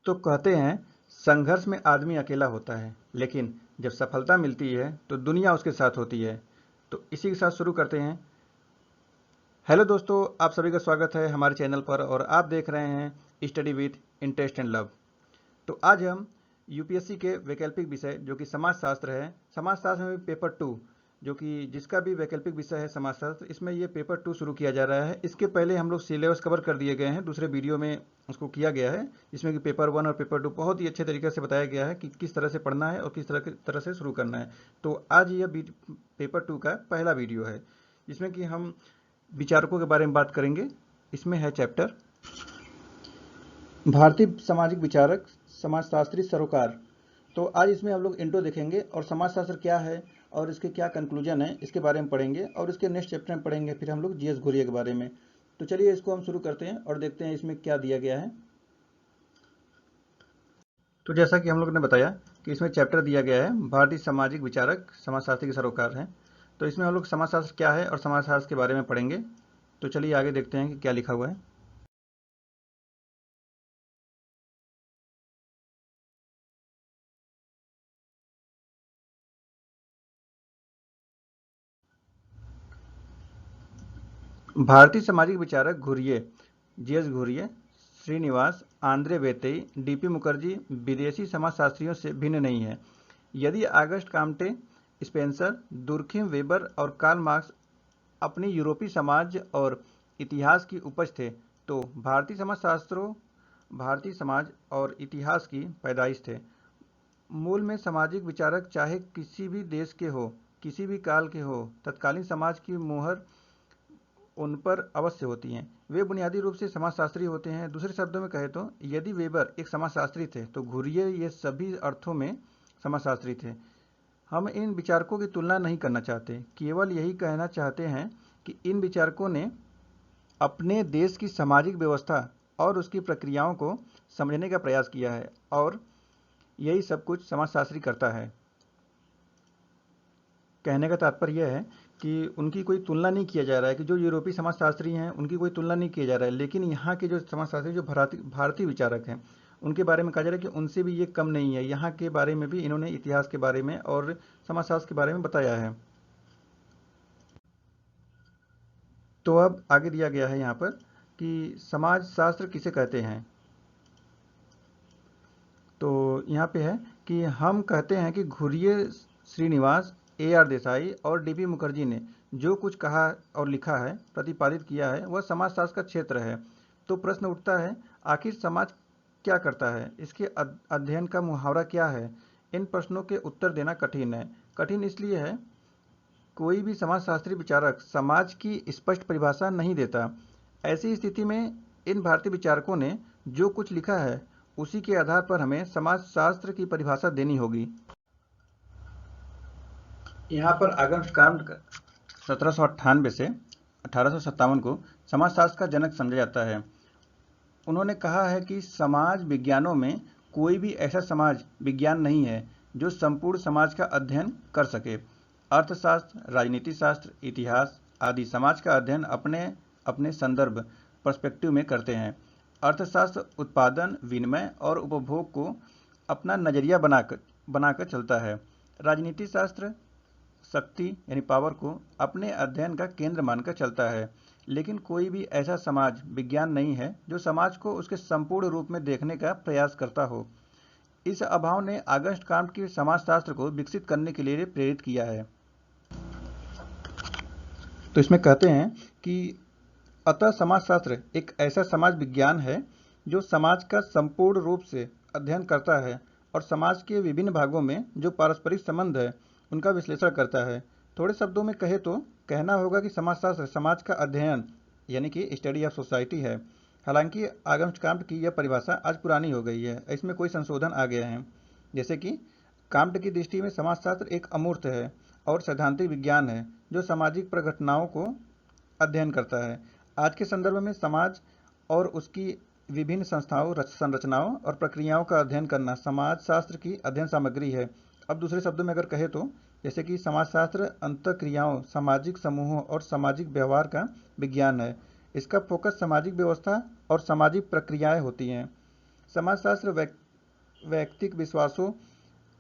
तो कहते हैं संघर्ष में आदमी अकेला होता है, लेकिन जब सफलता मिलती है तो दुनिया उसके साथ होती है। तो इसी के साथ शुरू करते हैं। हेलो दोस्तों, आप सभी का स्वागत है हमारे चैनल पर और आप देख रहे हैं study with interest and love. तो आज हम यूपीएससी के वैकल्पिक विषय जो कि समाजशास्त्र है, समाजशास्त्र में पेपर 2 जो कि जिसका भी वैकल्पिक विषय है समाजशास्त्र, इसमें ये पेपर 2 शुरू किया जा रहा है। इसके पहले हम लोग सिलेबस कवर कर दिए गए हैं, दूसरे वीडियो में उसको किया गया है, जिसमें कि पेपर 1 और पेपर 2 बहुत ही अच्छे तरीके से बताया गया है कि किस तरह से पढ़ना है और किस तरह से शुरू करना है। तो आज यह पेपर 2 का पहला वीडियो है, जिसमें कि हम विचारकों के बारे में बात करेंगे। इसमें है चैप्टर भारतीय सामाजिक विचारक समाजशास्त्री सरोकार। तो आज इसमें हम लोग इंट्रो देखेंगे और समाजशास्त्र क्या है और इसके क्या कंक्लूजन है इसके बारे में पढ़ेंगे, और इसके नेक्स्ट चैप्टर में पढ़ेंगे फिर हम लोग जीएस घुरिया के बारे में। तो चलिए इसको हम शुरू करते हैं और देखते हैं इसमें क्या दिया गया है। तो जैसा कि हम लोग ने बताया कि इसमें चैप्टर दिया गया है भारतीय सामाजिक विचारक समाजशास्त्री के सरोकार है। तो इसमें हम लोग समाजशास्त्र क्या है और समाजशास्त्र के बारे में पढ़ेंगे। तो चलिए आगे देखते हैं कि क्या लिखा हुआ है। भारतीय सामाजिक विचारक घुरिये, जीएस घुरिये, श्रीनिवास, आंद्रे वेतेई, डीपी मुखर्जी विदेशी समाजशास्त्रियों से भिन्न नहीं है। यदि Auguste Comte, Spencer, Durkheim Weber और कार्ल मार्क्स अपनी यूरोपीय समाज और इतिहास की उपज थे, तो भारतीय समाज और इतिहास की पैदाइश थे। मूल में सामाजिक विचारक चाहे किसी भी देश के हो, किसी भी काल के हो, तत्कालीन समाज की मोहर उन पर अवश्य होती हैं। वे बुनियादी रूप से समाजशास्त्री होते हैं। दूसरे शब्दों में कहें तो यदि वेबर एक समाजशास्त्री थे तो घुरिये ये सभी अर्थों में समाजशास्त्री थे। हम इन विचारकों की तुलना नहीं करना चाहते, केवल यही कहना चाहते हैं कि इन विचारकों ने अपने देश की सामाजिक व्यवस्था और उसकी प्रक्रियाओं को समझने का प्रयास किया है, और यही सब कुछ समाजशास्त्री करता है। कहने का तात्पर्य यह है कि उनकी कोई तुलना नहीं किया जा रहा है कि जो यूरोपीय समाजशास्त्री हैं उनकी कोई तुलना नहीं किया जा रहा है, लेकिन यहाँ के जो समाजशास्त्री जो भारतीय विचारक हैं उनके बारे में कहा जा रहा है कि उनसे भी ये कम नहीं है। यहाँ के बारे में भी इन्होंने इतिहास के बारे में और समाजशास्त्र के बारे में बताया है। तो अब आगे दिया गया है यहाँ पर कि समाजशास्त्र किसे कहते हैं। तो यहाँ पे है कि हम कहते हैं कि घुरिये, श्रीनिवास, AR देसाई और DP मुखर्जी ने जो कुछ कहा और लिखा है, प्रतिपादित किया है, वह समाजशास्त्र का क्षेत्र है। तो प्रश्न उठता है, आखिर समाज क्या करता है, इसके अध्ययन का मुहावरा क्या है। इन प्रश्नों के उत्तर देना कठिन है। कठिन इसलिए है, कोई भी समाजशास्त्री विचारक समाज की स्पष्ट परिभाषा नहीं देता। ऐसी स्थिति में इन भारतीय विचारकों ने जो कुछ लिखा है उसी के आधार पर हमें समाजशास्त्र की परिभाषा देनी होगी। यहाँ पर आगस्ट कांट 1798 से 1857 को समाजशास्त्र का जनक समझा जाता है। उन्होंने कहा है कि समाज विज्ञानों में कोई भी ऐसा समाज विज्ञान नहीं है जो संपूर्ण समाज का अध्ययन कर सके। अर्थशास्त्र, राजनीति शास्त्र, इतिहास आदि समाज का अध्ययन अपने अपने संदर्भ पर्सपेक्टिव में करते हैं। अर्थशास्त्र उत्पादन, विनिमय और उपभोग को अपना नजरिया बनाकर चलता है। राजनीति शास्त्र शक्ति यानी पावर को अपने अध्ययन का केंद्र मानकर चलता है। लेकिन कोई भी ऐसा समाज विज्ञान नहीं है जो समाज को उसके संपूर्ण रूप में देखने का प्रयास करता हो। इस अभाव ने ऑगस्ट काम्ट के समाजशास्त्र को विकसित करने के लिए प्रेरित किया है। तो इसमें कहते हैं कि अतः समाजशास्त्र एक ऐसा समाज विज्ञान है जो समाज का संपूर्ण रूप से अध्ययन करता है और समाज के विभिन्न भागों में जो पारस्परिक संबंध है उनका विश्लेषण करता है। थोड़े शब्दों में कहे तो कहना होगा कि समाजशास्त्र समाज का अध्ययन यानी कि स्टडी ऑफ सोसाइटी है। हालांकि ऑगस्ट काम्ट की यह परिभाषा आज पुरानी हो गई है, इसमें कोई संशोधन आ गया है। जैसे कि काम्ट की दृष्टि में समाजशास्त्र एक अमूर्त है और सैद्धांतिक विज्ञान है जो सामाजिक प्रघटनाओं को अध्ययन करता है। आज के संदर्भ में समाज और उसकी विभिन्न संस्थाओं, संरचनाओं और प्रक्रियाओं का अध्ययन करना समाजशास्त्र की अध्ययन सामग्री है। अब दूसरे शब्दों में अगर कहे तो जैसे कि समाजशास्त्र अंतःक्रियाओं, सामाजिक समूहों और सामाजिक व्यवहार का विज्ञान है। इसका फोकस सामाजिक व्यवस्था और सामाजिक प्रक्रियाएं होती हैं। समाजशास्त्र वैयक्तिक विश्वासों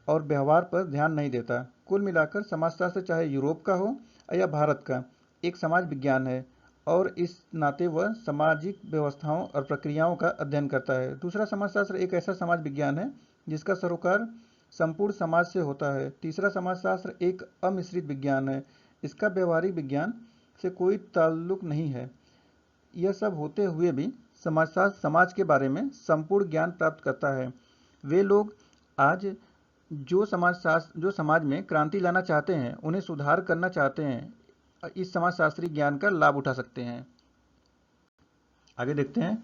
और व्यवहार पर ध्यान नहीं देता। कुल मिलाकर समाजशास्त्र चाहे यूरोप का हो या भारत का, एक समाज विज्ञान है और इस नाते वह सामाजिक व्यवस्थाओं और प्रक्रियाओं का अध्ययन करता है। दूसरा समाजशास्त्र एक ऐसा समाज विज्ञान है जिसका सरोकार संपूर्ण समाज से होता है। तीसरा समाजशास्त्र एक अमिश्रित विज्ञान है, इसका व्यवहारिक विज्ञान से कोई ताल्लुक नहीं है। यह सब होते हुए भी समाजशास्त्र समाज के बारे में संपूर्ण ज्ञान प्राप्त करता है। वे लोग आज जो समाज में क्रांति लाना चाहते हैं, उन्हें सुधार करना चाहते हैं, इस समाजशास्त्री ज्ञान का लाभ उठा सकते हैं। आगे देखते हैं,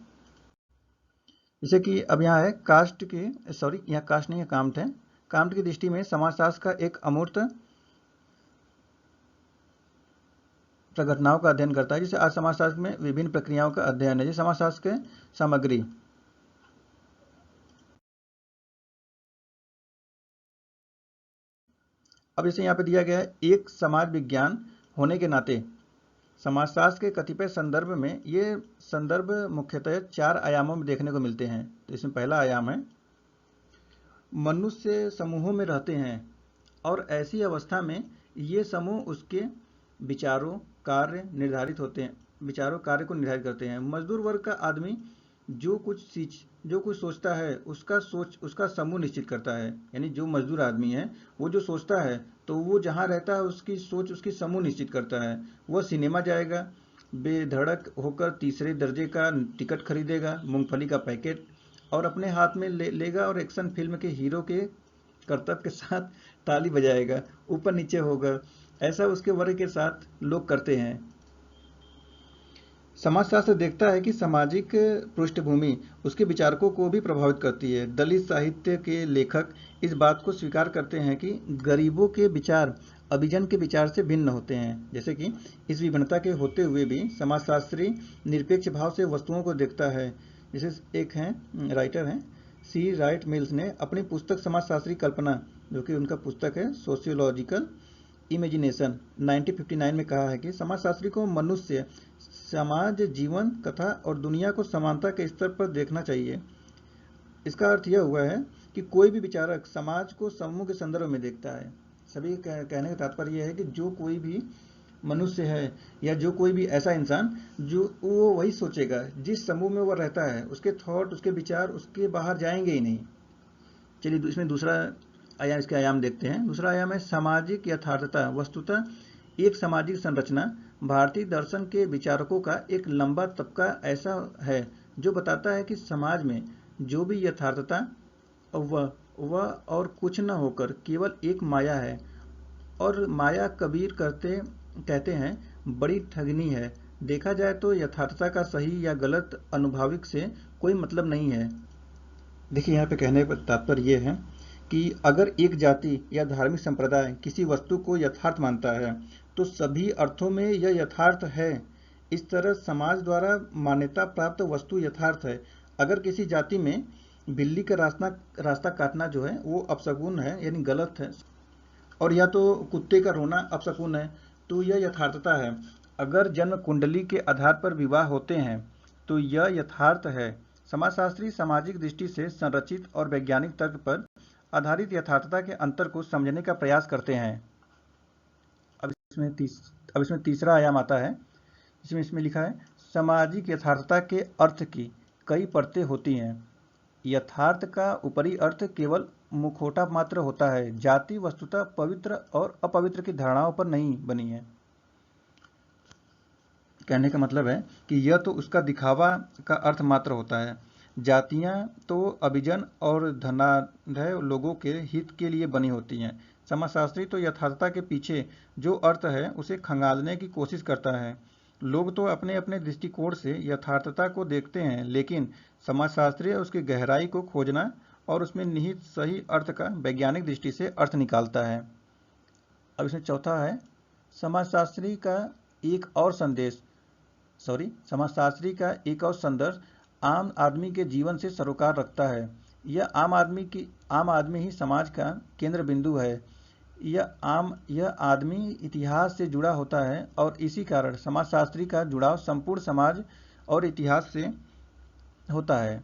जैसे कि अब यहाँ है कास्ट नहीं है, काम्ट है। काम्ट की दृष्टि में समाजशास्त्र का एक अमूर्त प्रघटनाओं का अध्ययन करता है। जैसे आज समाजशास्त्र में विभिन्न प्रक्रियाओं का अध्ययन है। जैसे समाजशास्त्र के सामग्री, अब जैसे यहाँ पे दिया गया है, एक समाज विज्ञान होने के नाते समाजशास्त्र के कतिपय संदर्भ में ये संदर्भ मुख्यतः 4 आयामों में देखने को मिलते हैं। तो इसमें पहला आयाम है, मनुष्य समूहों में रहते हैं और ऐसी अवस्था में ये समूह उसके विचारों कार्य को निर्धारित करते हैं। मजदूर वर्ग का आदमी जो कुछ सोचता है उसका समूह निश्चित करता है। यानी जो मजदूर आदमी है वो जो सोचता है तो वो जहाँ रहता है उसकी सोच उसकी समूह निश्चित करता है। वह सिनेमा जाएगा, बेधड़क होकर तीसरे दर्जे का टिकट खरीदेगा, मूंगफली का पैकेट और अपने हाथ में लेगा और एक्शन फिल्म के हीरो के करतब के साथ ताली बजाएगा, ऊपर नीचे होगा। ऐसा उसके वर्ग के साथ लोग करते हैं। समाजशास्त्र देखता है कि सामाजिक पृष्ठभूमि उसके विचारकों को भी प्रभावित करती है। दलित साहित्य के लेखक इस बात को स्वीकार करते हैं कि गरीबों के विचार अभिजन के विचार से भिन्न होते हैं। जैसे कि इस विभिन्नता के होते हुए भी समाजशास्त्री निरपेक्ष भाव से वस्तुओं को देखता है। जैसे एक राइटर हैं सी राइट मिल्स ने अपनी पुस्तक समाजशास्त्री कल्पना, जो कि उनका पुस्तक है सोशियोलॉजिकल इमेजिनेशन, 1959 में कहा है कि समाजशास्त्री को मनुष्य, समाज, जीवन कथा और दुनिया को समानता के स्तर पर देखना चाहिए। इसका अर्थ यह हुआ है कि कोई भी विचारक समाज को समूह के संदर्भ में देखता है। सभी कहने का तात्पर्य यह है कि जो कोई भी मनुष्य है या जो कोई भी ऐसा इंसान जो वो वही सोचेगा जिस समूह में वो रहता है, उसके थॉट उसके विचार उसके बाहर जाएंगे ही नहीं। चलिए इसमें दूसरा आयाम, इसके आयाम देखते हैं। दूसरा आयाम है सामाजिक यथार्थता। वस्तुतः एक सामाजिक संरचना भारतीय दर्शन के विचारकों का एक लंबा तबका ऐसा है जो बताता है कि समाज में जो भी यथार्थता वह और कुछ न होकर केवल एक माया है, और माया कबीर कहते हैं बड़ी ठगनी है। देखा जाए तो यथार्थता का सही या गलत अनुभाविक से कोई मतलब नहीं है। देखिए यहाँ पे कहने का तात्पर्य यह है कि अगर एक जाति या धार्मिक संप्रदाय किसी वस्तु को यथार्थ मानता है तो सभी अर्थों में यह यथार्थ है। इस तरह समाज द्वारा मान्यता प्राप्त वस्तु यथार्थ है। अगर किसी जाति में बिल्ली का रास्ता काटना जो है वो अपशकुन है, यानी गलत है, और या तो कुत्ते का रोना अपशकुन है, तो यह यथार्थता है। अगर जन्म कुंडली के आधार पर विवाह होते हैं तो यह यथार्थ है। समाजशास्त्री सामाजिक दृष्टि से संरचित और वैज्ञानिक तर्क पर आधारित यथार्थता के अंतर को समझने का प्रयास करते हैं। अब इसमें तीसरा आयाम आता है, इसमें लिखा है सामाजिक यथार्थता के अर्थ की कई परतें होती हैं। यथार्थ का ऊपरी अर्थ केवल मुखौटा मात्र होता है। जाति वस्तुतः पवित्र और अपवित्र की धारणाओं पर नहीं बनी है। कहने का मतलब है कि यह तो उसका दिखावा का अर्थ मात्र होता है। जातियां तो अभिजन और धनाढ्य लोगों के हित के लिए बनी होती हैं। समाजशास्त्री तो यथार्थता के पीछे जो अर्थ है उसे खंगालने की कोशिश करता है। लोग तो अपने अपने दृष्टिकोण से यथार्थता को देखते हैं, लेकिन समाजशास्त्री उसकी गहराई को खोजना और उसमें निहित सही अर्थ का वैज्ञानिक दृष्टि से अर्थ निकालता है। अब इसमें चौथा है समाजशास्त्री का एक और संदर्भ आम आदमी के जीवन से सरोकार रखता है। यह आम आदमी ही समाज का केंद्र बिंदु है। यह आदमी इतिहास से जुड़ा होता है और इसी कारण समाजशास्त्री का जुड़ाव संपूर्ण समाज और इतिहास से होता है।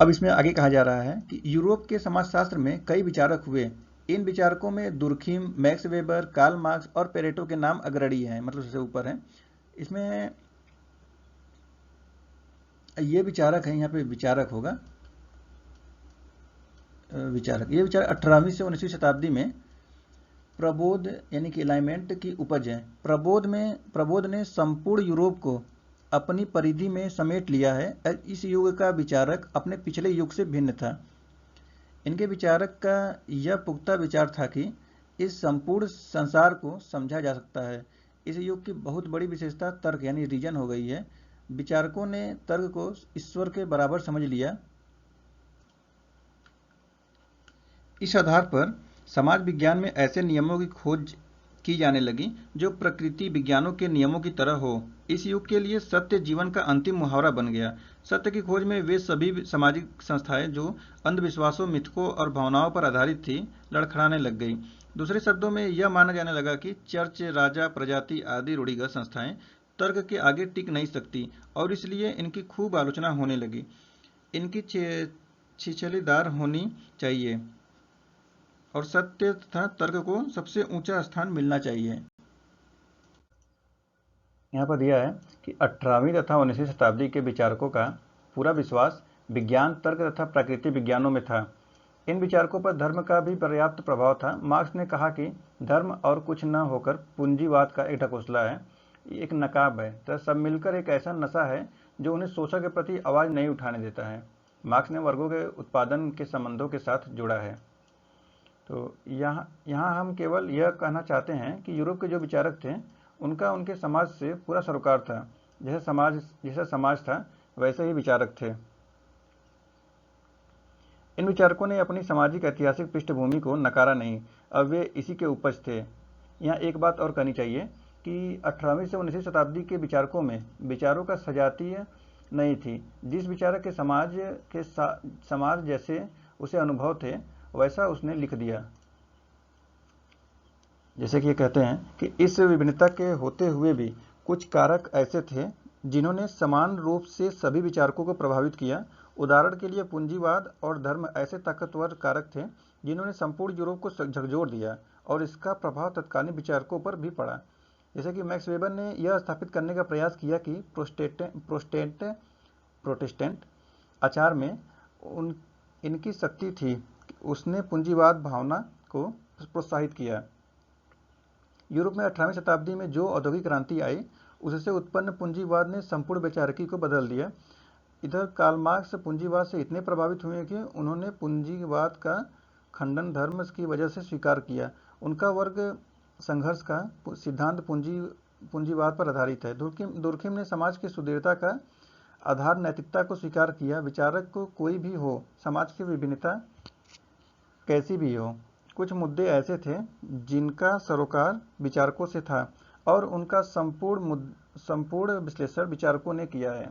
अब इसमें आगे कहा जा रहा है कि यूरोप के समाजशास्त्र में कई विचारक हुए। इन विचारकों में Durkheim, Max Weber, Karl Marx और पेरेटो के नाम अग्रणी हैं, मतलब सबसे ऊपर हैं। इसमें ये विचारक है, यहाँ पे विचारक होगा, विचारक। ये विचार 18वीं से 19वीं शताब्दी में प्रबोध यानी कि एलाइनमेंट की उपज है। प्रबोध ने संपूर्ण यूरोप को अपनी परिधि में समेट लिया है। इस युग का विचारक अपने पिछले युग से भिन्न था। इनके विचारक का यह पुख्ता विचार था कि इस संपूर्ण संसार को समझा जा सकता है। इस युग की बहुत बड़ी विशेषता तर्क यानी रीजन हो गई है। विचारकों ने तर्क को ईश्वर के बराबर समझ लिया। इस आधार पर समाज विज्ञान में ऐसे नियमों की खोज की जाने लगी जो प्रकृति विज्ञानों के नियमों की तरह हो। इस युग के लिए सत्य जीवन का अंतिम मुहावरा बन गया। सत्य की खोज में वे सभी सामाजिक संस्थाएं जो अंधविश्वासों, मिथकों और भावनाओं पर आधारित थी, लड़खड़ाने लग गई। दूसरे शब्दों में यह माना जाने लगा कि चर्च, राजा, प्रजाति आदि रूढ़िगत संस्थाएं तर्क के आगे टिक नहीं सकती और इसलिए इनकी खूब आलोचना होने लगी। इनकी छिछलीदार होनी चाहिए और सत्य तथा तर्क को सबसे ऊंचा स्थान मिलना चाहिए। यहाँ पर दिया है कि 18वीं तथा 19वीं शताब्दी के विचारकों का पूरा विश्वास विज्ञान, तर्क तथा प्रकृति विज्ञानों में था। इन विचारकों पर धर्म का भी पर्याप्त प्रभाव था। मार्क्स ने कहा कि धर्म और कुछ न होकर पूंजीवाद का एक ढकोसला है, एक नकाब है, तो सब मिलकर एक ऐसा नशा है जो उन्हें शोषण के प्रति आवाज़ नहीं उठाने देता है। मार्क्स ने वर्गों के उत्पादन के संबंधों के साथ जोड़ा है। तो यहाँ हम केवल यह कहना चाहते हैं कि यूरोप के जो विचारक थे उनका उनके समाज से पूरा सरोकार था। जैसा समाज था वैसे ही विचारक थे। इन विचारकों ने अपनी सामाजिक ऐतिहासिक पृष्ठभूमि को नकारा नहीं, अब वे इसी के उपज थे। यहाँ एक बात और कहनी चाहिए कि 18वीं से 19वीं शताब्दी के विचारकों में विचारों का सजातीय नहीं थी। जिस विचारक के समाज जैसे उसे अनुभव थे वैसा उसने लिख दिया। जैसे कि ये कहते हैं कि इस विभिन्नता के होते हुए भी कुछ कारक ऐसे थे जिन्होंने समान रूप से सभी विचारकों को प्रभावित किया। उदाहरण के लिए पूंजीवाद और धर्म ऐसे ताकतवर कारक थे जिन्होंने संपूर्ण यूरोप को झकझोर दिया और इसका प्रभाव तत्कालीन विचारकों पर भी पड़ा। जैसे कि मैक्स वेबर ने यह स्थापित करने का प्रयास किया कि प्रोटेस्टेंट आचार में इनकी शक्ति थी। उसने पूंजीवाद भावना को प्रोत्साहित किया। यूरोप में 18वीं शताब्दी में जो औद्योगिक क्रांति आई उससे उत्पन्न पूंजीवाद ने संपूर्ण वैचारिकी को बदल दिया। इधर कार्ल मार्क्स पूंजीवाद से इतने प्रभावित हुए कि उन्होंने पूंजीवाद का खंडन धर्म की वजह से स्वीकार किया। उनका वर्ग संघर्ष का सिद्धांत पूंजीवाद पर आधारित है। दुर्खिम ने समाज की सुदृढ़ता का आधार नैतिकता को स्वीकार किया। विचारक को कोई भी हो, समाज की विभिन्नता कैसी भी हो, कुछ मुद्दे ऐसे थे जिनका सरोकार विचारकों से था और उनका संपूर्ण विश्लेषण विचारकों ने किया है।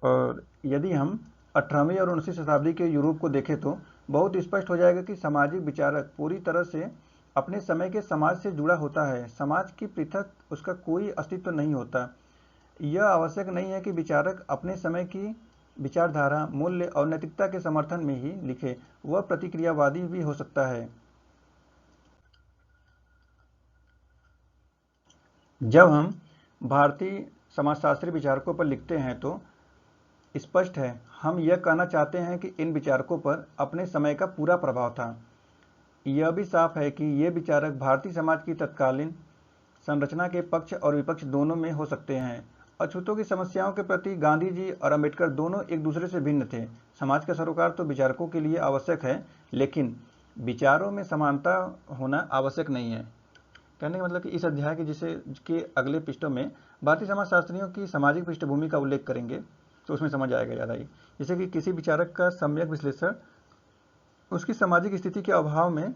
और यदि हम 18वीं और 19वीं शताब्दी के यूरोप को देखें तो बहुत स्पष्ट हो जाएगा कि सामाजिक विचारक पूरी तरह से अपने समय के समाज से जुड़ा होता है। समाज की पृथक उसका कोई अस्तित्व नहीं होता। यह आवश्यक नहीं है कि विचारक अपने समय की विचारधारा, मूल्य और नैतिकता के समर्थन में ही लिखे, वह प्रतिक्रियावादी भी हो सकता है। जब हम भारतीय समाजशास्त्री विचारकों पर लिखते हैं तो स्पष्ट है हम यह कहना चाहते हैं कि इन विचारकों पर अपने समय का पूरा प्रभाव था। यह भी साफ है कि ये विचारक भारतीय समाज की तत्कालीन संरचना के पक्ष और विपक्ष दोनों में हो सकते हैं। अछूतों की समस्याओं के प्रति गांधी जी और अंबेडकर दोनों एक दूसरे से भिन्न थे। समाज का सरोकार तो विचारकों के लिए आवश्यक है, लेकिन विचारों में समानता होना आवश्यक नहीं है। कहने का मतलब कि इस अध्याय के अगले पृष्ठों में भारतीय समाजशास्त्रियों की सामाजिक पृष्ठभूमि का उल्लेख करेंगे तो उसमें समझ आएगा ज़्यादा ही। जैसे कि किसी विचारक का सम्यक विश्लेषण उसकी सामाजिक स्थिति के अभाव में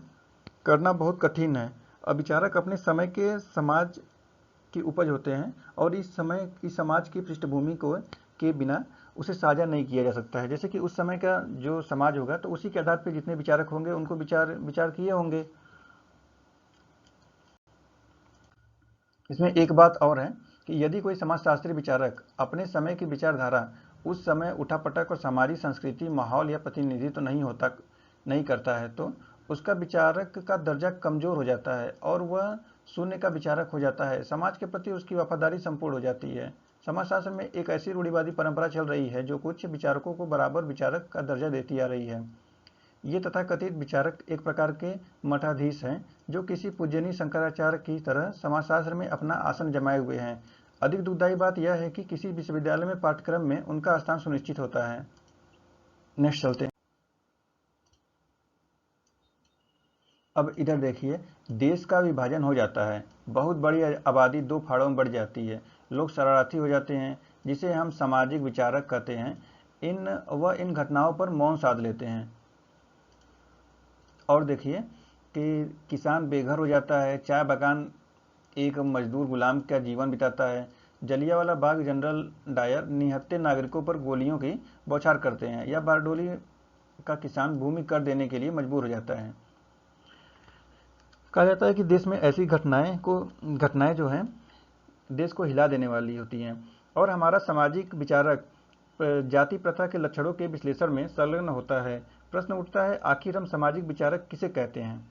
करना बहुत कठिन है। अब विचारक अपने समय के समाज की उपज होते हैं और इस समय की समाज की पृष्ठभूमि को के बिना उसे साझा नहीं किया जा सकता है। जैसे कि उस समय का जो समाज होगा तो उसी के आधार पर जितने विचारक होंगे उनको विचार किए होंगे। इसमें एक बात और है कि यदि कोई समाजशास्त्री विचारक अपने समय की विचारधारा उस समय उठापटक और हमारी संस्कृति माहौल या प्रतिनिधित्व नहीं करता है, तो उसका विचारक का दर्जा कमजोर हो जाता है और वह शून्य का विचारक हो जाता है। समाज के प्रति उसकी वफादारी संपूर्ण हो जाती है। समाजशास्त्र में एक ऐसी रूढ़िवादी परंपरा चल रही है जो कुछ विचारकों को बराबर विचारक का दर्जा देती आ रही है। ये तथाकथित विचारक एक प्रकार के मठाधीश हैं जो किसी पूजनीय शंकराचार्य की तरह समाजशास्त्र में अपना आसन जमाए हुए हैं। अधिक दुखदायी बात यह है कि किसी विश्वविद्यालय में पाठ्यक्रम में उनका स्थान सुनिश्चित होता है। नेक्स्ट चलते हैं। अब इधर देखिए, देश का विभाजन हो जाता है, बहुत बड़ी आबादी दो फाड़ों में बढ़ जाती है, लोग शरारती हो जाते हैं जिसे हम सामाजिक विचारक कहते हैं। इन घटनाओं पर मौन साध लेते हैं। और देखिए कि किसान बेघर हो जाता है, चाय बागान एक मजदूर गुलाम का जीवन बिताता है, जलियांवाला बाग जनरल डायर निहत्थे नागरिकों पर गोलियों की बौछार करते हैं, या बारडोली का किसान भूमि कर देने के लिए मजबूर हो जाता है। कहा जाता है कि देश में ऐसी घटनाएं जो हैं देश को हिला देने वाली होती हैं, और हमारा सामाजिक विचारक जाति प्रथा के लक्षणों के विश्लेषण में संलग्न होता है। प्रश्न उठता है, आखिर हम सामाजिक विचारक किसे कहते हैं?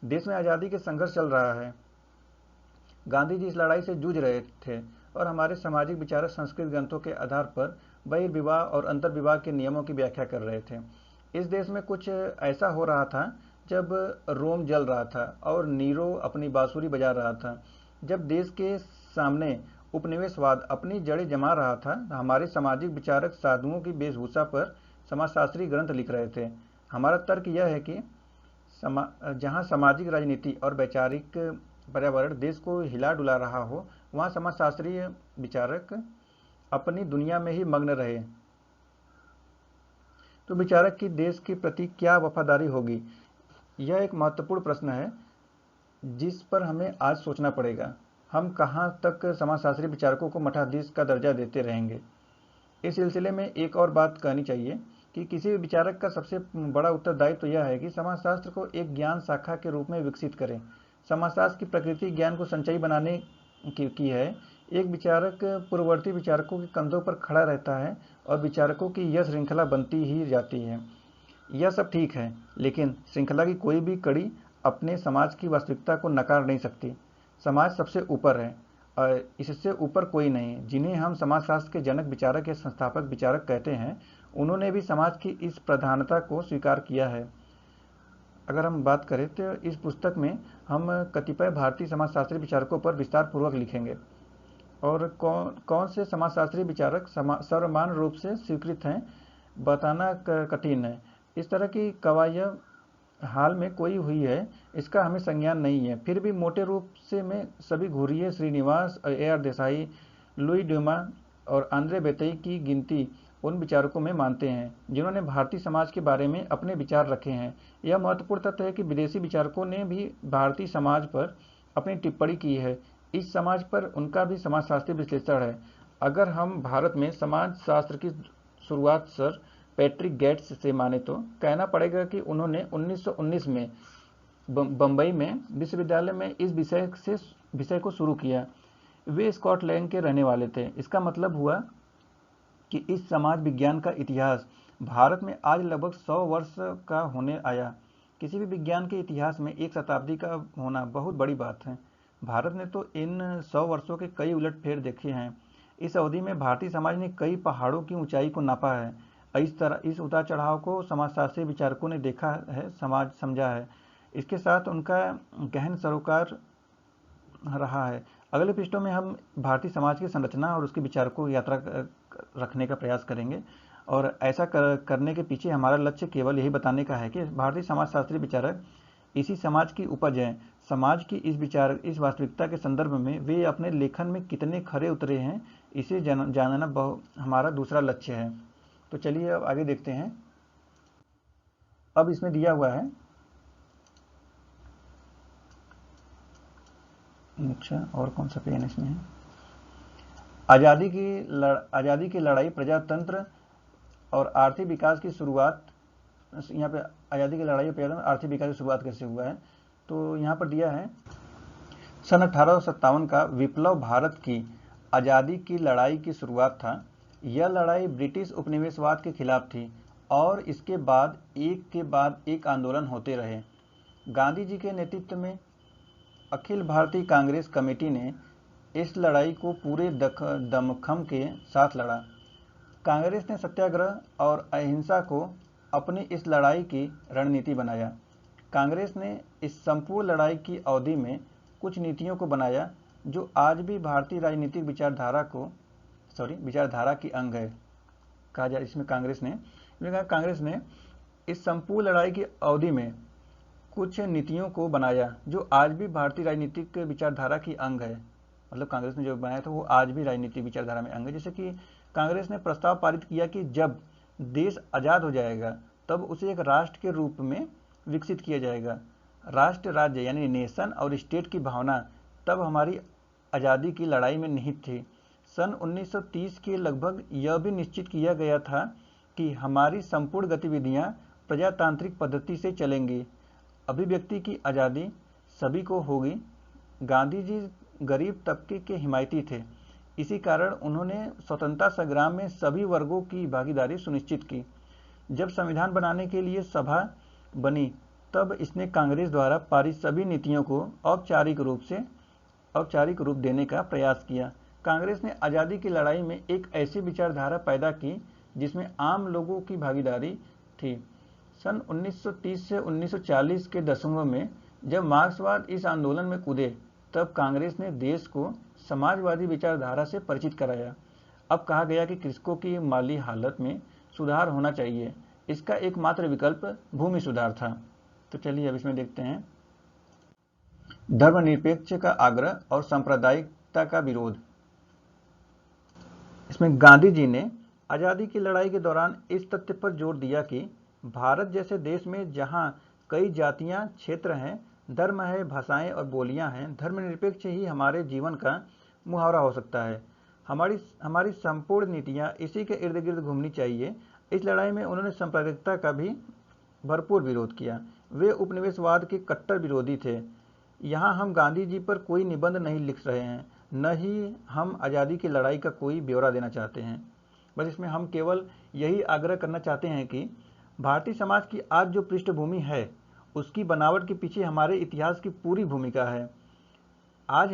देश में आज़ादी के संघर्ष चल रहा है, गांधी जी इस लड़ाई से जूझ रहे थे, और हमारे सामाजिक विचारक संस्कृत ग्रंथों के आधार पर बहिर्विवाह और अंतर्विवाह के नियमों की व्याख्या कर रहे थे। इस देश में कुछ ऐसा हो रहा था जब रोम जल रहा था और नीरो अपनी बांसुरी बजा रहा था, जब देश के सामने उपनिवेशवाद अपनी जड़ें जमा रहा था। हमारे सामाजिक विचारक साधुओं की वेशभूषा पर समाजशास्त्री ग्रंथ लिख रहे थे। हमारा तर्क यह है कि जहाँ सामाजिक राजनीति और वैचारिक पर्यावरण देश को हिला डुला रहा हो, वहाँ समाजशास्त्रीय विचारक अपनी दुनिया में ही मग्न रहे। तो विचारक की देश के प्रति क्या वफादारी होगी, यह एक महत्वपूर्ण प्रश्न है जिस पर हमें आज सोचना पड़ेगा। हम कहाँ तक समाजशास्त्री विचारकों को मठाधीश का दर्जा देते रहेंगे? इस सिलसिले में एक और बात कहनी चाहिए कि किसी भी विचारक का सबसे बड़ा उत्तरदायित्व तो यह है कि समाजशास्त्र को एक ज्ञान शाखा के रूप में विकसित करें। समाजशास्त्र की प्रकृति ज्ञान को संचयी बनाने की है। एक विचारक पूर्ववर्ती विचारकों के कंधों पर खड़ा रहता है और विचारकों की यह श्रृंखला बनती ही जाती है। यह सब ठीक है, लेकिन श्रृंखला की कोई भी कड़ी अपने समाज की वास्तविकता को नकार नहीं सकती। समाज सबसे ऊपर है और इससे ऊपर कोई नहीं। जिन्हें हम समाजशास्त्र के जनक विचारक या संस्थापक विचारक कहते हैं, उन्होंने भी समाज की इस प्रधानता को स्वीकार किया है। अगर हम बात करें तो इस पुस्तक में हम कतिपय भारतीय समाजशास्त्री विचारकों पर विस्तार पूर्वक लिखेंगे, और कौन से समाजशास्त्री विचारक सर्वमान्य रूप से स्वीकृत हैं बताना कठिन है। इस तरह की कवायद हाल में कोई हुई है इसका हमें संज्ञान नहीं है। फिर भी मोटे रूप से में सभी Ghurye, Srinivas, A.R. Desai, Louis Dumont और आंद्रे बेतई की गिनती उन विचारकों में मानते हैं जिन्होंने भारतीय समाज के बारे में अपने विचार रखे हैं। यह महत्वपूर्ण तथ्य है कि विदेशी विचारकों ने भी भारतीय समाज पर अपनी टिप्पणी की है। इस समाज पर उनका भी समाजशास्त्री विश्लेषण है। अगर हम भारत में समाजशास्त्र की शुरुआत सर पैट्रिक गेट्स से माने तो कहना पड़ेगा कि उन्होंने 1919 में बंबई में विश्वविद्यालय में इस विषय को शुरू किया। वे स्कॉटलैंड के रहने वाले थे। इसका मतलब हुआ कि इस समाज विज्ञान का इतिहास भारत में आज लगभग 100 वर्ष का होने आया। किसी भी विज्ञान के इतिहास में एक शताब्दी का होना बहुत बड़ी बात है। भारत ने तो इन 100 वर्षों के कई उलटफेर देखे हैं। इस अवधि में भारतीय समाज ने कई पहाड़ों की ऊंचाई को नापा है। इस उतार चढ़ाव को समाजशास्त्री विचारकों ने देखा है, समझा है। इसके साथ उनका गहन सरोकार रहा है। अगले पृष्ठों में हम भारतीय समाज की संरचना और उसके विचारकों की यात्रा रखने का प्रयास करेंगे, और ऐसा करने के पीछे हमारा लक्ष्य केवल यही बताने का है कि भारतीय समाजशास्त्री विचारक इसी समाज की उपज हैं। समाज की इस वास्तविकता के संदर्भ में वे अपने लेखन में कितने खरे उतरे हैं, इसे जानना हमारा दूसरा लक्ष्य है। तो चलिए अब आगे देखते हैं। अब इसमें दिया हुआ है, अच्छा और कौन सा पेन इसमें है, आज़ादी की लड़ाई, प्रजातंत्र और आर्थिक विकास की शुरुआत। यहाँ पे आज़ादी की लड़ाई और प्रजातंत्र आर्थिक विकास की शुरुआत कैसे हुआ है, तो यहाँ पर दिया है सन 1857 का विप्लव भारत की आज़ादी की लड़ाई की शुरुआत था। यह लड़ाई ब्रिटिश उपनिवेशवाद के खिलाफ थी और इसके बाद एक आंदोलन होते रहे। गांधी जी के नेतृत्व में अखिल भारतीय कांग्रेस कमेटी ने इस लड़ाई को पूरे दमखम के साथ लड़ा। कांग्रेस ने सत्याग्रह और अहिंसा को अपनी इस लड़ाई की रणनीति बनाया। कांग्रेस ने इस संपूर्ण लड़ाई की अवधि में कुछ नीतियों को बनाया जो आज भी भारतीय राजनीतिक विचारधारा की अंग है। कहा जाए इसमें कांग्रेस ने इस संपूर्ण लड़ाई की अवधि में कुछ नीतियों को बनाया जो आज भी भारतीय राजनीतिक विचारधारा की अंग है। मतलब कांग्रेस ने जो बनाया था वो आज भी राजनीतिक विचारधारा में अंग है। जैसे कि कांग्रेस ने प्रस्ताव पारित किया कि जब देश आज़ाद हो जाएगा तब उसे एक राष्ट्र के रूप में विकसित किया जाएगा। राष्ट्र राज्य यानी नेशन और स्टेट की भावना तब हमारी आज़ादी की लड़ाई में निहित थी। सन 1930 के लगभग यह भी निश्चित किया गया था कि हमारी संपूर्ण गतिविधियां प्रजातांत्रिक पद्धति से चलेंगी। अभिव्यक्ति की आज़ादी सभी को होगी। गांधी जी गरीब तबके के हिमायती थे। इसी कारण उन्होंने स्वतंत्रता संग्राम में सभी वर्गों की भागीदारी सुनिश्चित की। जब संविधान बनाने के लिए सभा बनी तब इसने कांग्रेस द्वारा पारित सभी नीतियों को औपचारिक रूप देने का प्रयास किया। कांग्रेस ने आज़ादी की लड़ाई में एक ऐसी विचारधारा पैदा की जिसमें आम लोगों की भागीदारी थी। सन 1930 से 1940 के दशकों में जब मार्क्सवाद इस आंदोलन में कूदे तब कांग्रेस ने देश को समाजवादी विचारधारा से परिचित कराया। अब कहा गया कि कृषकों की माली हालत में सुधार होना चाहिए। इसका एकमात्र विकल्प भूमि सुधार था। तो चलिए अब इसमें देखते हैं धर्मनिरपेक्ष का आग्रह और सांप्रदायिकता का विरोध। इसमें गांधी जी ने आज़ादी की लड़ाई के दौरान इस तथ्य पर जोर दिया कि भारत जैसे देश में जहां कई जातियां, क्षेत्र हैं, धर्म है, भाषाएं और बोलियां हैं, धर्मनिरपेक्ष ही हमारे जीवन का मुहावरा हो सकता है। हमारी संपूर्ण नीतियां इसी के इर्द गिर्द घूमनी चाहिए। इस लड़ाई में उन्होंने सांप्रदायिकता का भी भरपूर विरोध किया। वे उपनिवेशवाद के कट्टर विरोधी थे। यहाँ हम गांधी जी पर कोई निबंध नहीं लिख रहे हैं, न ही हम आज़ादी की लड़ाई का कोई ब्यौरा देना चाहते हैं। बस इसमें हम केवल यही आग्रह करना चाहते हैं कि भारतीय समाज की आज जो पृष्ठभूमि है उसकी बनावट के पीछे हमारे इतिहास की पूरी भूमिका है। आज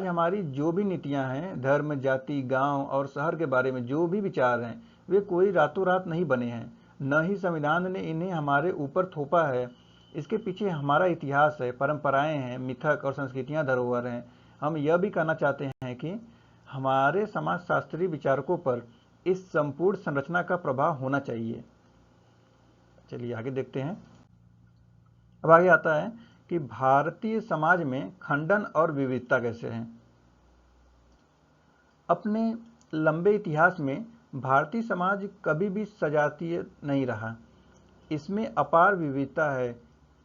हमारी जो भी नीतियां हैं, धर्म, जाति, गांव और शहर के बारे में जो भी विचार हैं, वे कोई रातों रात नहीं बने हैं, न ही संविधान ने इन्हें हमारे ऊपर थोपा है। इसके पीछे हमारा इतिहास है, परंपराएं हैं, मिथक और संस्कृतियां धरोहर हैं। हम यह भी कहना चाहते हैं कि हमारे समाजशास्त्री विचारकों पर इस संपूर्ण संरचना का प्रभाव होना चाहिए। चलिए आगे देखते हैं। अब आगे आता है कि भारतीय समाज में खंडन और विविधता कैसे है। अपने लंबे इतिहास में भारतीय समाज कभी भी सजातीय नहीं रहा। इसमें अपार विविधता है।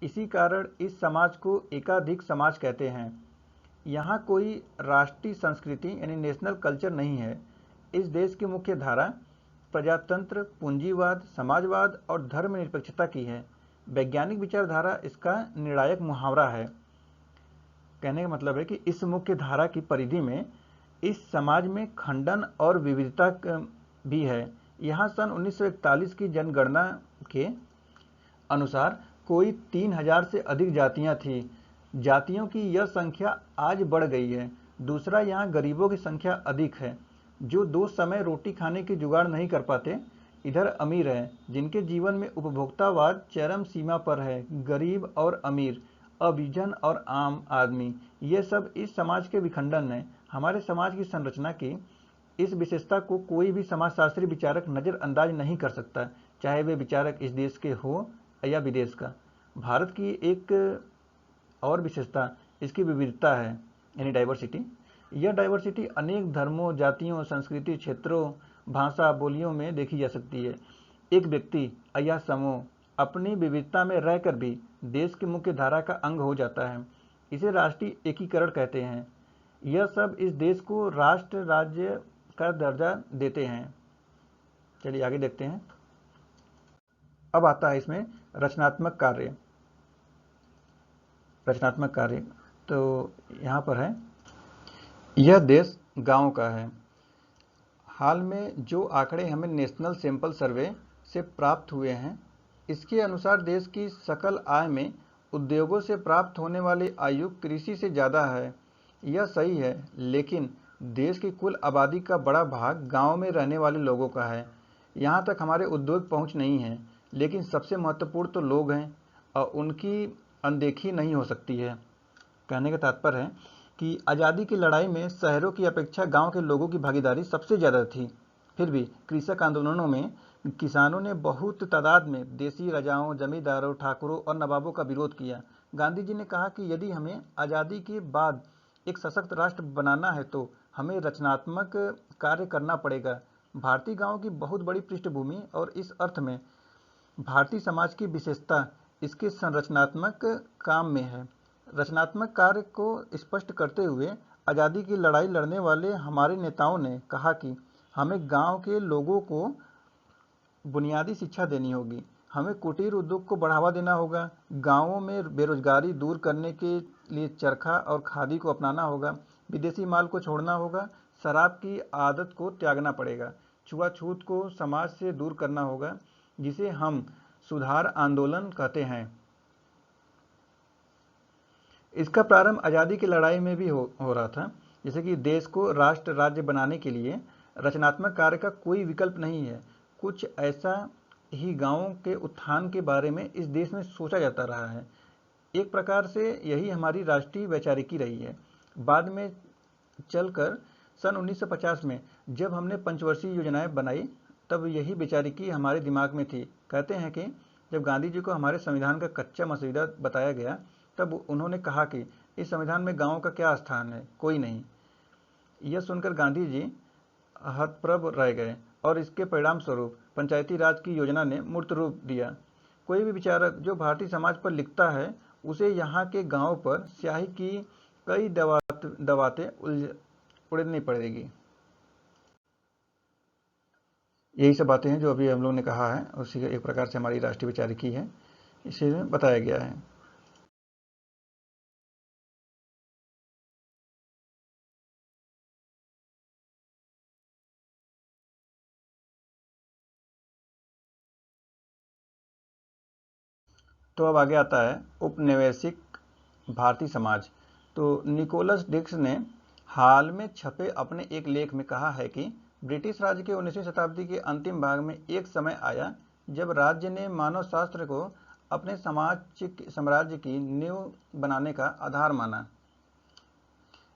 इसी कारण इस समाज को एकाधिक समाज कहते हैं। यहाँ कोई राष्ट्रीय संस्कृति यानी नेशनल कल्चर नहीं है। इस देश की मुख्य धारा प्रजातंत्र, पूंजीवाद, समाजवाद और धर्मनिरपेक्षता की है। वैज्ञानिक विचारधारा इसका निर्णायक मुहावरा है। कहने का मतलब है कि इस मुख्य धारा की परिधि में इस समाज में खंडन और विविधता भी है। यहाँ सन 1941 की जनगणना के अनुसार कोई 3000 से अधिक जातियां थीं। जातियों की यह संख्या आज बढ़ गई है। दूसरा, यहाँ गरीबों की संख्या अधिक है जो 2 समय रोटी खाने की जुगाड़ नहीं कर पाते। इधर अमीर है जिनके जीवन में उपभोक्तावाद चरम सीमा पर है। गरीब और अमीर, अभिजन और आम आदमी, ये सब इस समाज के विखंडन है। हमारे समाज की संरचना की इस विशेषता को कोई भी समाजशास्त्री विचारक नज़रअंदाज नहीं कर सकता, चाहे वे विचारक इस देश के हो या विदेश का। भारत की एक और विशेषता इसकी विविधता है यानी डाइवर्सिटी। यह डाइवर्सिटी अनेक धर्मों, जातियों, संस्कृति, क्षेत्रों, भाषा, बोलियों में देखी जा सकती है। एक व्यक्ति या समूह अपनी विविधता में रहकर भी देश की मुख्य धारा का अंग हो जाता है। इसे राष्ट्रीय एकीकरण कहते हैं। यह सब इस देश को राष्ट्र राज्य का दर्जा देते हैं। चलिए आगे देखते हैं। अब आता है इसमें रचनात्मक कार्य। तो यहाँ पर है, यह देश गाँव का है। हाल में जो आंकड़े हमें नेशनल सैंपल सर्वे से प्राप्त हुए हैं, इसके अनुसार देश की सकल आय में उद्योगों से प्राप्त होने वाली आयु कृषि से ज़्यादा है। यह सही है, लेकिन देश की कुल आबादी का बड़ा भाग गांव में रहने वाले लोगों का है। यहाँ तक हमारे उद्योग पहुँच नहीं है, लेकिन सबसे महत्वपूर्ण तो लोग हैं और उनकी अनदेखी नहीं हो सकती है। कहने का तात्पर्य है कि आज़ादी की लड़ाई में शहरों की अपेक्षा गांव के लोगों की भागीदारी सबसे ज़्यादा थी। फिर भी कृषक आंदोलनों में किसानों ने बहुत तादाद में देसी राजाओं, जमींदारों, ठाकुरों और नवाबों का विरोध किया। गांधी जी ने कहा कि यदि हमें आज़ादी के बाद एक सशक्त राष्ट्र बनाना है तो हमें रचनात्मक कार्य करना पड़ेगा। भारतीय गाँव की बहुत बड़ी पृष्ठभूमि और इस अर्थ में भारतीय समाज की विशेषता इसके संरचनात्मक काम में है। रचनात्मक कार्य को स्पष्ट करते हुए आज़ादी की लड़ाई लड़ने वाले हमारे नेताओं ने कहा कि हमें गांव के लोगों को बुनियादी शिक्षा देनी होगी, हमें कुटीर उद्योग को बढ़ावा देना होगा, गांवों में बेरोजगारी दूर करने के लिए चरखा और खादी को अपनाना होगा, विदेशी माल को छोड़ना होगा, शराब की आदत को त्यागना पड़ेगा, छुआछूत को समाज से दूर करना होगा, जिसे हम सुधार आंदोलन कहते हैं। इसका प्रारंभ आज़ादी की लड़ाई में भी हो रहा था। जैसे कि देश को राष्ट्र राज्य बनाने के लिए रचनात्मक कार्य का कोई विकल्प नहीं है। कुछ ऐसा ही गांवों के उत्थान के बारे में इस देश में सोचा जाता रहा है। एक प्रकार से यही हमारी राष्ट्रीय वैचारिकी रही है। बाद में चलकर सन 1950 में जब हमने पंचवर्षीय योजनाएं बनाई, तब यही वैचारिकी हमारे दिमाग में थी। कहते हैं कि जब गांधी जी को हमारे संविधान का कच्चा मसौदा बताया गया, तब उन्होंने कहा कि इस संविधान में गांवों का क्या स्थान है, कोई नहीं। यह सुनकर गांधी जी हतप्रभ रह गए और इसके परिणाम स्वरूप पंचायती राज की योजना ने मूर्त रूप दिया। कोई भी विचारक जो भारतीय समाज पर लिखता है, उसे यहाँ के गांव पर स्याही की कई दवातें उड़नी पड़ेगी। यही सब बातें हैं जो अभी हम लोगों ने कहा है, उसी एक प्रकार से हमारी राष्ट्रीय वैचारिकी है, इसे बताया गया है। तो अब आगे आता है उपनिवेशिक भारतीय समाज। तो निकोलस डिक्स ने हाल में छपे अपने एक लेख में कहा है कि ब्रिटिश राज के 19वीं शताब्दी के अंतिम भाग में एक समय आया जब राज्य ने मानव शास्त्र को अपने साम्राज्य की नींव बनाने का आधार माना।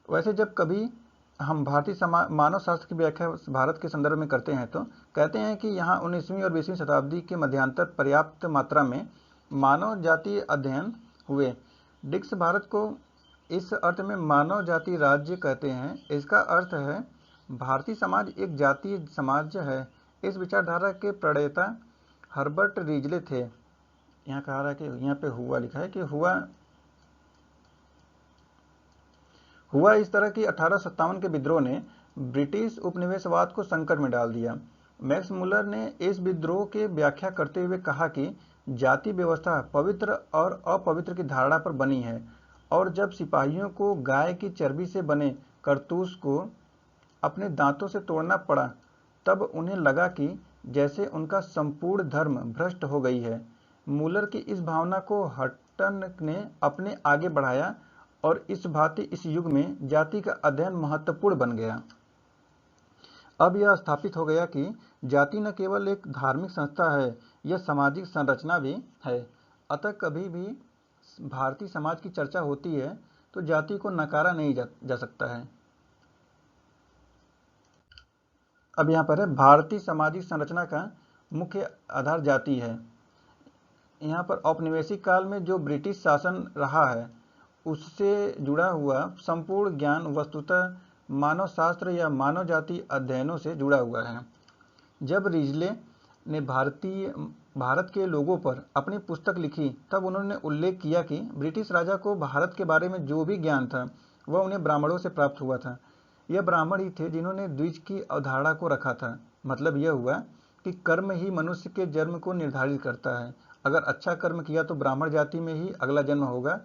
वैसे जब कभी हम भारतीय मानव शास्त्र की व्याख्या भारत के संदर्भ में करते हैं तो कहते हैं कि यहाँ 19वीं और 20वीं शताब्दी के मध्यांतर पर्याप्त मात्रा में मानव जाति अध्ययन हुए। डिक्स भारत को इस अर्थ में मानव जाति राज्य कहते हैं। इसका अर्थ है भारतीय समाज एक जातीय समाज है। इस विचारधारा के प्रणेता हर्बर्ट रीजले थे। यहाँ कहा रहा है कि यहाँ पे हुआ लिखा है कि हुआ इस तरह की 1857 के विद्रोह ने ब्रिटिश उपनिवेशवाद को संकट में डाल दिया। मैक्स मुलर ने इस विद्रोह की व्याख्या करते हुए कहा कि जाति व्यवस्था पवित्र और अपवित्र की धारणा पर बनी है, और जब सिपाहियों को गाय की चर्बी से बने कारतूस को अपने दांतों से तोड़ना पड़ा, तब उन्हें लगा कि जैसे उनका संपूर्ण धर्म भ्रष्ट हो गई है। मुलर की इस भावना को हटन ने अपने आगे बढ़ाया और इस भांति इस युग में जाति का अध्ययन महत्वपूर्ण बन गया। अब यह स्थापित हो गया कि जाति न केवल एक धार्मिक संस्था है, यह सामाजिक संरचना भी है। अतः कभी भी भारतीय समाज की चर्चा होती है तो जाति को नकारा नहीं जा सकता है। अब यहाँ पर है भारतीय सामाजिक संरचना का मुख्य आधार जाति है। यहाँ पर औपनिवेशिक काल में जो ब्रिटिश शासन रहा है उससे जुड़ा हुआ संपूर्ण ज्ञान वस्तुतः मानव शास्त्र या मानव जाति अध्ययनों से जुड़ा हुआ है। जब रीजले ने भारत के लोगों पर अपनी पुस्तक लिखी, तब उन्होंने उल्लेख किया कि ब्रिटिश राजा को भारत के बारे में जो भी ज्ञान था वह उन्हें ब्राह्मणों से प्राप्त हुआ था। यह ब्राह्मण ही थे जिन्होंने द्विज की अवधारणा को रखा था। मतलब यह हुआ कि कर्म ही मनुष्य के जन्म को निर्धारित करता है। अगर अच्छा कर्म किया तो ब्राह्मण जाति में ही अगला जन्म होगा,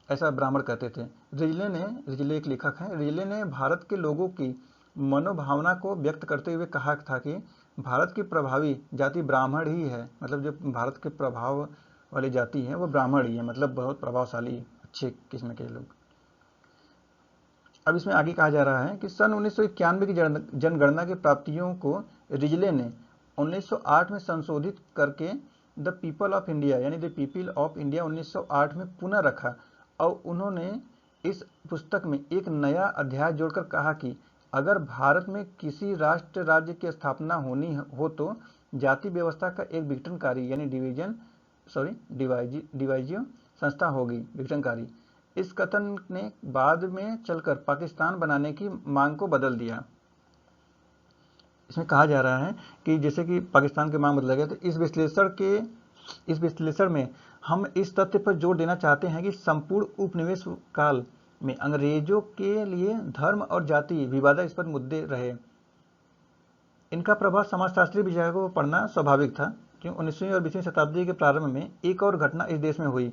ऐसा ब्राह्मण कहते थे। रिजले एक लेखक हैं। रिजले ने भारत के लोगों की मनोभावना को व्यक्त करते हुए कहा था कि भारत की प्रभावी जाति ब्राह्मण ही है, मतलब जो भारत के प्रभाव वाली जाति है वो ब्राह्मण ही है, मतलब बहुत प्रभावशाली अच्छे किस्म के लोग। अब इसमें आगे कहा जा रहा है कि सन 1991 की जनगणना की प्राप्तियों को रिजले ने 1908 में संशोधित करके द पीपल ऑफ इंडिया यानी द पीपल ऑफ इंडिया 1908 में पुनः रखा, और उन्होंने इस पुस्तक में एक नया अध्याय जोड़कर कहा कि अगर भारत में किसी राष्ट्र राज्य की स्थापना होनी हो तो जाति व्यवस्था का एक विघटनकारी यानी डिवाइजिव संस्था होगी, विघटनकारी। इस कथन ने बाद में चलकर पाकिस्तान बनाने की मांग को बदल दिया। इसमें कहा जा रहा है कि जैसे कि पाकिस्तान की मांग बदल गया, तो इस विश्लेषण में हम इस तथ्य पर जोर देना चाहते हैं कि संपूर्ण उपनिवेश काल में अंग्रेजों के लिए धर्म और जाति विवादास्पद मुद्दे रहे। इनका प्रभाव समाजशास्त्री विचारकों को पढ़ना स्वाभाविक था, क्योंकि 19वीं और 20वीं शताब्दी के प्रारंभ में एक और घटना इस देश में हुई।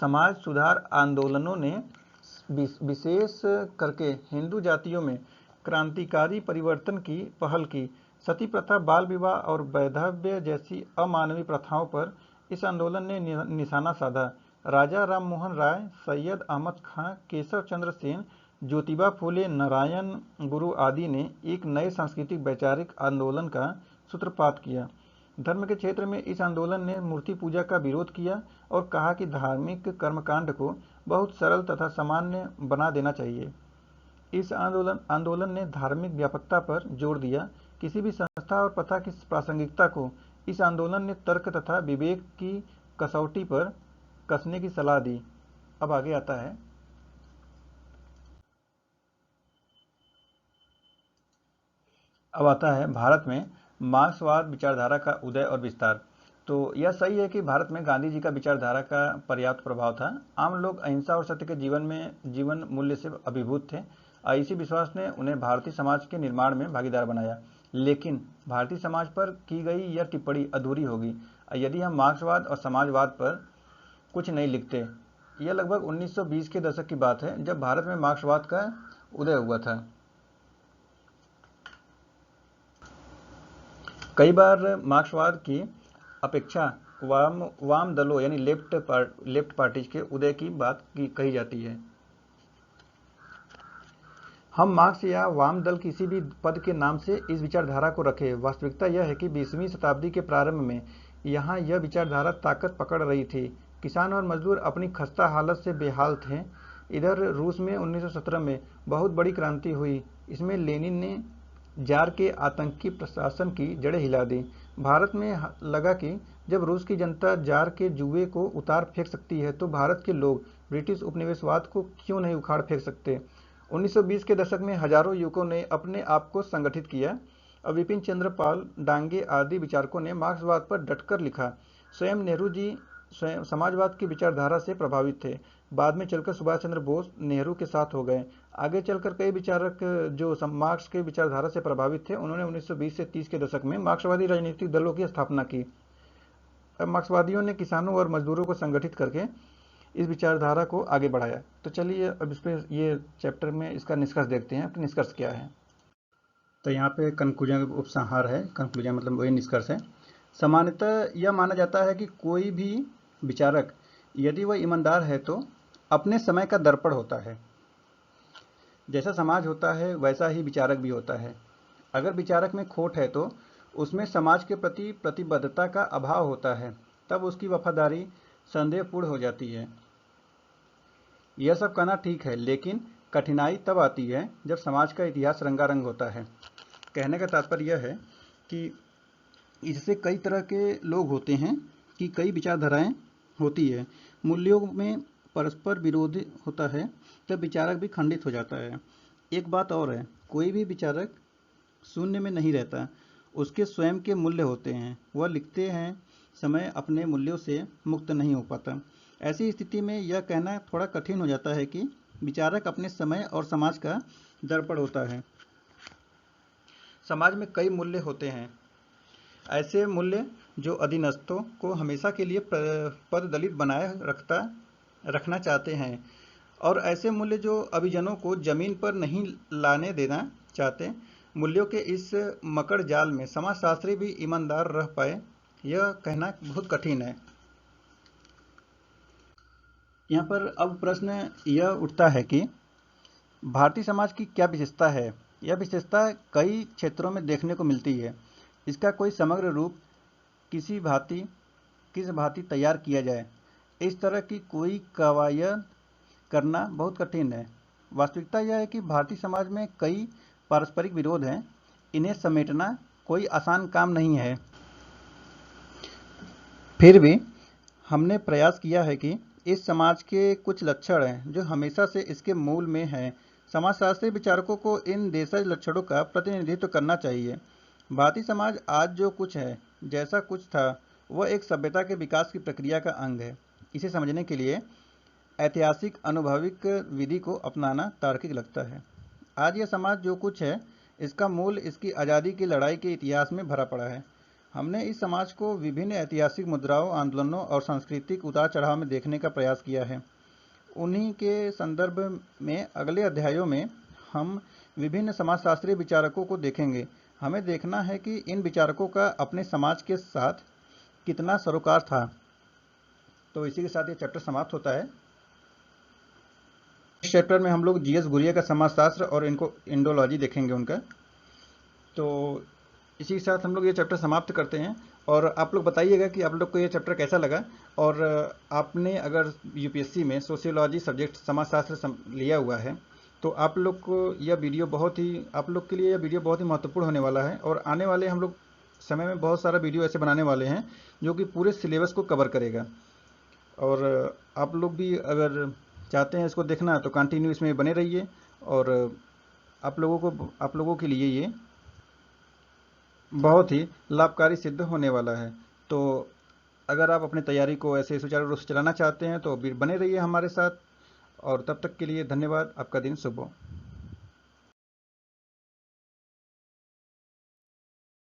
समाज सुधार आंदोलनों ने विशेष करके हिंदू जातियों में क्रांतिकारी परिवर्तन की पहल की। सती प्रथा, बाल विवाह और वैधव्य जैसी अमानवीय प्रथाओं पर इस आंदोलन ने निशाना साधा। राजा राममोहन राय, सैयद अहमद खां, केशव चंद्र सेन, ज्योतिबा फूले, नारायण गुरु आदि ने एक नए सांस्कृतिक वैचारिक आंदोलन का सूत्रपात किया। धर्म के क्षेत्र में इस आंदोलन ने मूर्ति पूजा का विरोध किया और कहा कि धार्मिक कर्मकांड को बहुत सरल तथा सामान्य बना देना चाहिए। इस आंदोलन ने धार्मिक व्यापकता पर जोर दिया। किसी भी संस्था और प्रथा की प्रासंगिकता को इस आंदोलन ने तर्क तथा विवेक की कसौटी पर कसने की सलाह दी। अब आगे आता है भारत में मार्क्सवाद विचारधारा का उदय और विस्तार। तो यह सही है कि भारत में गांधी जी का विचारधारा का पर्याप्त प्रभाव था। आम लोग अहिंसा और सत्य के जीवन मूल्य से अभिभूत थे। इसी विश्वास ने उन्हें भारतीय समाज के निर्माण में भागीदार बनाया। लेकिन भारतीय समाज पर की गई यह टिप्पणी अधूरी होगी यदि हम मार्क्सवाद और समाजवाद पर कुछ नहीं लिखते। यह लगभग 1920 के दशक की बात है, जब भारत में मार्क्सवाद का उदय हुआ था। कई बार मार्क्सवाद की अपेक्षा वाम दलों यानी लेफ्ट पार्टीज के उदय की बात कही जाती है। हम मार्क्स या वाम दल किसी भी पद के नाम से इस विचारधारा को रखें, वास्तविकता यह है कि 20वीं शताब्दी के प्रारंभ में यहाँ यह विचारधारा ताकत पकड़ रही थी। किसान और मजदूर अपनी खस्ता हालत से बेहाल थे। इधर रूस में 1917 में बहुत बड़ी क्रांति हुई। इसमें लेनिन ने जार के आतंकी प्रशासन की जड़ें हिला दी। भारत में लगा कि जब रूस की जनता जार के जुए को उतार फेंक सकती है तो भारत के लोग ब्रिटिश उपनिवेशवाद को क्यों नहीं उखाड़ फेंक सकते। 1920 के दशक में हजारों युवकों ने अपने आप को संगठित किया और विपिन चंद्र पाल, डांगे आदि विचारकों ने मार्क्सवाद पर डटकर लिखा। स्वयं नेहरू जी समाजवाद की विचारधारा से प्रभावित थे। बाद में चलकर सुभाष चंद्र बोस नेहरू के साथ हो गए। आगे चलकर कई विचारक जो मार्क्स के विचारधारा से प्रभावित थे, उन्होंने 1920 से 30 के दशक में मार्क्सवादी राजनीतिक दलों की स्थापना की। अब मार्क्सवादियों ने किसानों और मजदूरों को संगठित करके इस विचारधारा को आगे बढ़ाया। तो चलिए अब इस पर ये चैप्टर में इसका निष्कर्ष देखते हैं कि निष्कर्ष क्या है। तो यहाँ पे कंक्लूजन उपसंहार है। कंक्लूजन मतलब वही निष्कर्ष है। सामान्यतः यह माना जाता है कि कोई भी विचारक यदि वह ईमानदार है तो अपने समय का दर्पण होता है। जैसा समाज होता है वैसा ही विचारक भी होता है। अगर विचारक में खोट है तो उसमें समाज के प्रति प्रतिबद्धता का अभाव होता है, तब उसकी वफादारी संदेहपूर्ण हो जाती है। यह सब कहना ठीक है, लेकिन कठिनाई तब आती है जब समाज का इतिहास रंगारंग होता है। कहने का तात्पर्य यह है कि इससे कई तरह के लोग होते हैं कि कई विचारधाराएं होती है, मूल्यों में परस्पर विरोध होता है, तब विचारक भी खंडित हो जाता है। एक बात और है, कोई भी विचारक शून्य में नहीं रहता, उसके स्वयं के मूल्य होते हैं। वह लिखते हैं समय अपने मूल्यों से मुक्त नहीं हो पाता। ऐसी स्थिति में यह कहना थोड़ा कठिन हो जाता है कि विचारक अपने समय और समाज का दर्पण होता है। समाज में कई मूल्य होते हैं, ऐसे मूल्य जो अधीनस्थों को हमेशा के लिए पद दलित बनाए रखना चाहते हैं, और ऐसे मूल्य जो अभिजनों को जमीन पर नहीं लाने देना चाहते। मूल्यों के इस मकड़ जाल में समाजशास्त्री भी ईमानदार रह पाए, यह कहना बहुत कठिन है। यहाँ पर अब प्रश्न यह उठता है कि भारतीय समाज की क्या विशेषता है। यह विशेषता कई क्षेत्रों में देखने को मिलती है। इसका कोई समग्र रूप किस भांति तैयार किया जाए, इस तरह की कोई कवायद करना बहुत कठिन है। वास्तविकता यह है कि भारतीय समाज में कई पारस्परिक विरोध हैं। इन्हें समेटना कोई आसान काम नहीं है। फिर भी हमने प्रयास किया है कि इस समाज के कुछ लक्षण हैं जो हमेशा से इसके मूल में हैं। समाजशास्त्री विचारकों को इन देशज लक्षणों का प्रतिनिधित्व करना चाहिए। भारतीय समाज आज जो कुछ है, जैसा कुछ था, वह एक सभ्यता के विकास की प्रक्रिया का अंग है। इसे समझने के लिए ऐतिहासिक अनुभविक विधि को अपनाना तार्किक लगता है। आज यह समाज जो कुछ है, इसका मूल इसकी आज़ादी की लड़ाई के इतिहास में भरा पड़ा है। हमने इस समाज को विभिन्न ऐतिहासिक मुद्राओं, आंदोलनों और सांस्कृतिक उतार चढ़ाव में देखने का प्रयास किया है। उन्हीं के संदर्भ में अगले अध्यायों में हम विभिन्न समाजशास्त्रीय विचारकों को देखेंगे। हमें देखना है कि इन विचारकों का अपने समाज के साथ कितना सरोकार था। तो इसी के साथ ये चैप्टर समाप्त होता है। इस चैप्टर में हम लोग जीएस गुरिया का समाजशास्त्र और इनको इंडोलॉजी देखेंगे उनका। तो इसी के साथ हम लोग ये चैप्टर समाप्त करते हैं। और आप लोग बताइएगा कि आप लोग को ये चैप्टर कैसा लगा। और आपने अगर यूपीएससी में सोशियोलॉजी सब्जेक्ट समाजशास्त्र लिया हुआ है तो आप लोग को यह वीडियो आप लोग के लिए यह वीडियो बहुत ही महत्वपूर्ण होने वाला है। और आने वाले हम लोग समय में बहुत सारा वीडियो ऐसे बनाने वाले हैं जो कि पूरे सिलेबस को कवर करेगा। और आप लोग भी अगर चाहते हैं इसको देखना तो कंटिन्यू इसमें बने रहिए। और आप लोगों के लिए ये बहुत ही लाभकारी सिद्ध होने वाला है। तो अगर आप अपनी तैयारी को ऐसे सुचारू रूप से चलाना चाहते हैं तो बने रहिए हमारे साथ। और तब तक के लिए धन्यवाद। आपका दिन शुभ हो।